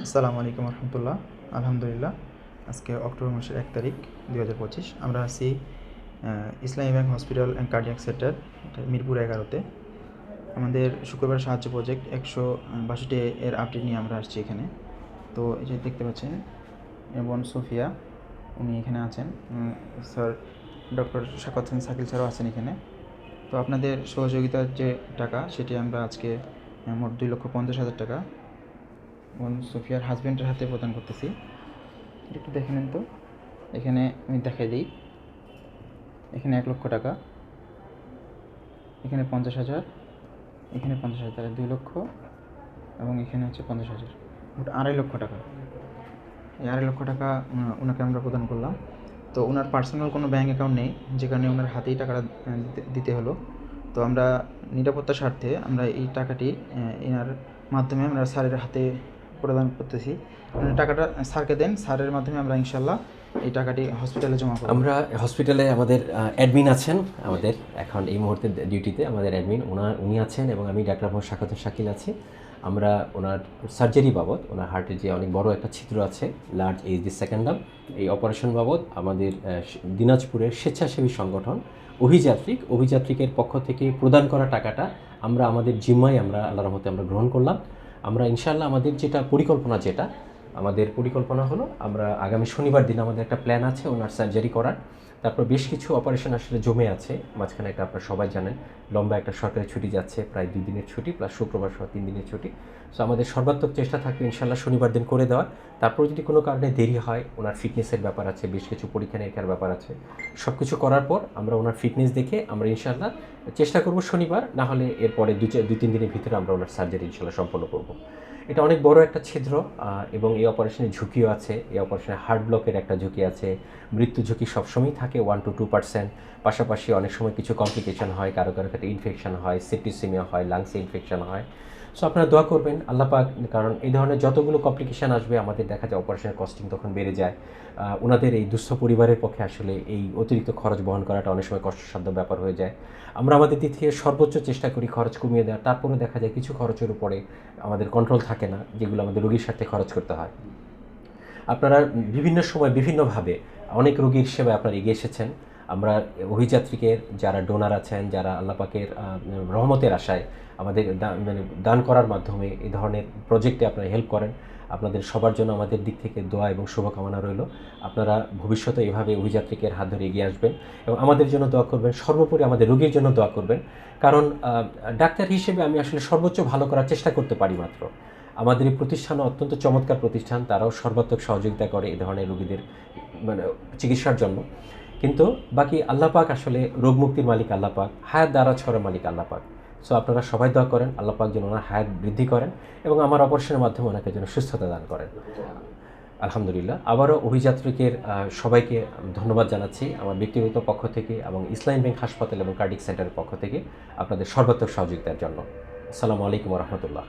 আসসালামু আলাইকুম রহমতুল্লাহ। আলহামদুলিল্লাহ, আজকে অক্টোবর মাসের 1 তারিখ 2025। আমরা আছি Islami bank hospital and cardiac centre, Mirpur 11-তে। আমাদের শুক্রবার সাহায্য প্রজেক্ট 162 এর আপডেট নিয়ে আমরা আসছি এখানে। তো এই যে দেখতে পাচ্ছেন বোন সোফিয়া, উনি এখানে আছেন। স্যার ডক্টর শাকাত হোসেন শাকিল স্যারও আছেন এখানে। তো আপনাদের সহযোগিতার যে টাকা, সেটি আমরা আজকে মোট 2,50,000 টাকা বোন সোফিয়ার হাজব্যান্ডের হাতে প্রদান করতেছি। একটু দেখে নেন তো, এখানে আমি দেখাই দিই। এখানে 1,00,000 টাকা, এখানে 50,000, এখানে 50,000, 2 লক্ষ, এবং এখানে হচ্ছে 50,000, মোট 2.5 লক্ষ টাকা। এই 2.5 লক্ষ টাকা ওনাকে আমরা প্রদান করলাম। তো ওনার পার্সোনাল কোনো ব্যাঙ্ক অ্যাকাউন্ট নেই, যে কারণে ওনার হাতেই টাকাটা দিতে হলো। তো আমরা নিরাপত্তার স্বার্থে আমরা এই টাকাটি এনার মাধ্যমে আমরা স্যারের হাতে প্রদান করতেছি। টাকাটা স্যারকে দেন, স্যারের মাধ্যমে আমরা ইনশাল্লাহ এই টাকাটি হসপিটালে জমা করব। আমরা হসপিটালে আমাদের অ্যাডমিন আছেন, আমাদের এখন এই মুহূর্তে ডিউটিতে আমাদের অ্যাডমিন উনি আছেন, এবং আমি ডাক্তার মোহাম্মদ শাকাত হোসেন শাকিল আছি। আমরা ওনার সার্জারি বাবদ, ওনার হার্টের যে অনেক বড় একটা ছিদ্র আছে, লার্জ এইচডি সেকেন্ডাম, এই অপারেশন বাবদ আমাদের দিনাজপুরের স্বেচ্ছাসেবী সংগঠন অভিযাত্রিকের পক্ষ থেকে প্রদান করা টাকাটা আমরা আমাদের জিম্মায় আমরা আল্লাহর রহমতে আমরা গ্রহণ করলাম। আমরা ইনশাআল্লাহ আমাদের আমাদের পরিকল্পনা হলো, আমরা আগামী শনিবার দিন আমাদের একটা প্ল্যান আছে ওনার সার্জারি করার। তারপর বেশ কিছু অপারেশন আসলে জমে আছে মাঝখানে, একটা আপনারা সবাই জানেন লম্বা একটা সরকারি ছুটি যাচ্ছে, প্রায় 2 দিনের ছুটি প্লাস শুক্রবার সহ 3 দিনের ছুটি। সো আমাদের সর্বাত্মক চেষ্টা থাকবে ইনশাআল্লাহ শনিবার দিন করে দেওয়ার। তারপর যদি কোনো কারণে দেরি হয়, ওনার ফিটনেসের ব্যাপার আছে, বেশ কিছু পরীক্ষা নিরীক্ষার ব্যাপার আছে, সব কিছু করার পর আমরা ওনার ফিটনেস দেখে আমরা ইনশাআল্লাহ চেষ্টা করব শনিবার, না হলে এরপরে 2-3 দিনের ভিতরে আমরা ওনার সার্জারি ইনশাআল্লাহ সম্পন্ন করব। এটা অনেক বড় একটা ছিদ্র, এবং এই অপারেশনের ঝুঁকিও আছে। এই অপারেশনে হার্ট ব্লকের একটা ঝুঁকি আছে, মৃত্যু ঝুঁকি সবসময়ই থাকে 1-2%। পাশাপাশি অনেক সময় কিছু কমপ্লিকেশন হয়, কারো ক্ষেত্রে ইনফেকশন হয়, সেপ্টিসিমিয়া হয়, লাংসে ইনফেকশন হয়। সো আপনারা দোয়া করবেন আল্লাহ পাক, কারণ এই ধরনের যতগুলো কমপ্লিকেশান আসবে আমাদের দেখা যায় অপারেশনের কস্টিং তখন বেড়ে যায়। ওনাদের এই দুস্থ পরিবারের পক্ষে আসলে এই অতিরিক্ত খরচ বহন করাটা অনেক সময় কষ্টসাধ্য ব্যাপার হয়ে যায়। আমরা আমাদের দিক থেকে সর্বোচ্চ চেষ্টা করি খরচ কমিয়ে দেওয়ার, তারপরেও দেখা যায় কিছু খরচের উপরে আমাদের কন্ট্রোল থাকে না, যেগুলো আমাদের রোগীর সাথে খরচ করতে হয়। আপনারা বিভিন্ন সময় বিভিন্নভাবে অনেক রোগীর সেবায় আপনারা এগিয়ে এসেছেন। আমরা অভিযাত্রিকের যারা ডোনার আছেন, যারা আল্লাহ পাকের রহমতের আশায় আমাদের দান করার মাধ্যমে এই ধরনের প্রজেক্টে আপনারা হেল্প করেন, আপনাদের সবার জন্য আমাদের দিক থেকে দোয়া এবং শুভকামনা রইল। আপনারা ভবিষ্যতে এভাবে অভিযাত্রিকের হাত ধরে এগিয়ে আসবেন এবং আমাদের জন্য দোয়া করবেন, সর্বোপরি আমাদের রোগীর জন্য দোয়া করবেন। কারণ ডাক্তার হিসেবে আমি আসলে সর্বোচ্চ ভালো করার চেষ্টা করতে পারি মাত্র। আমাদের এই প্রতিষ্ঠান অত্যন্ত চমৎকার প্রতিষ্ঠান, তারাও সর্বাত্মক সহযোগিতা করে এই ধরনের রোগীদের চিকিৎসার জন্য। কিন্তু বাকি আল্লাহ পাক, আসলে রোগ মুক্তির মালিক আল্লাহ পাক, হায়াত দারাজ করার মালিক আল্লাহ পাক। সো আপনারা সবাই দোয়া করেন আল্লাহ পাক যেন ওনার হায়াত বৃদ্ধি করেন এবং আমার অপারেশনের মাধ্যমে ওনাকে যেন সুস্থতা দান করেন। আলহামদুলিল্লাহ, আবারও অভিযাত্রিকের সবাইকে ধন্যবাদ জানাচ্ছি আমার ব্যক্তিগত পক্ষ থেকে এবং ইসলামী ব্যাংক হাসপাতাল এবং কার্ডিয়াক সেন্টারের পক্ষ থেকে আপনাদের সর্বাত্মক সহযোগিতার জন্য। আসসালামু আলাইকুম রহমতুল্লাহ।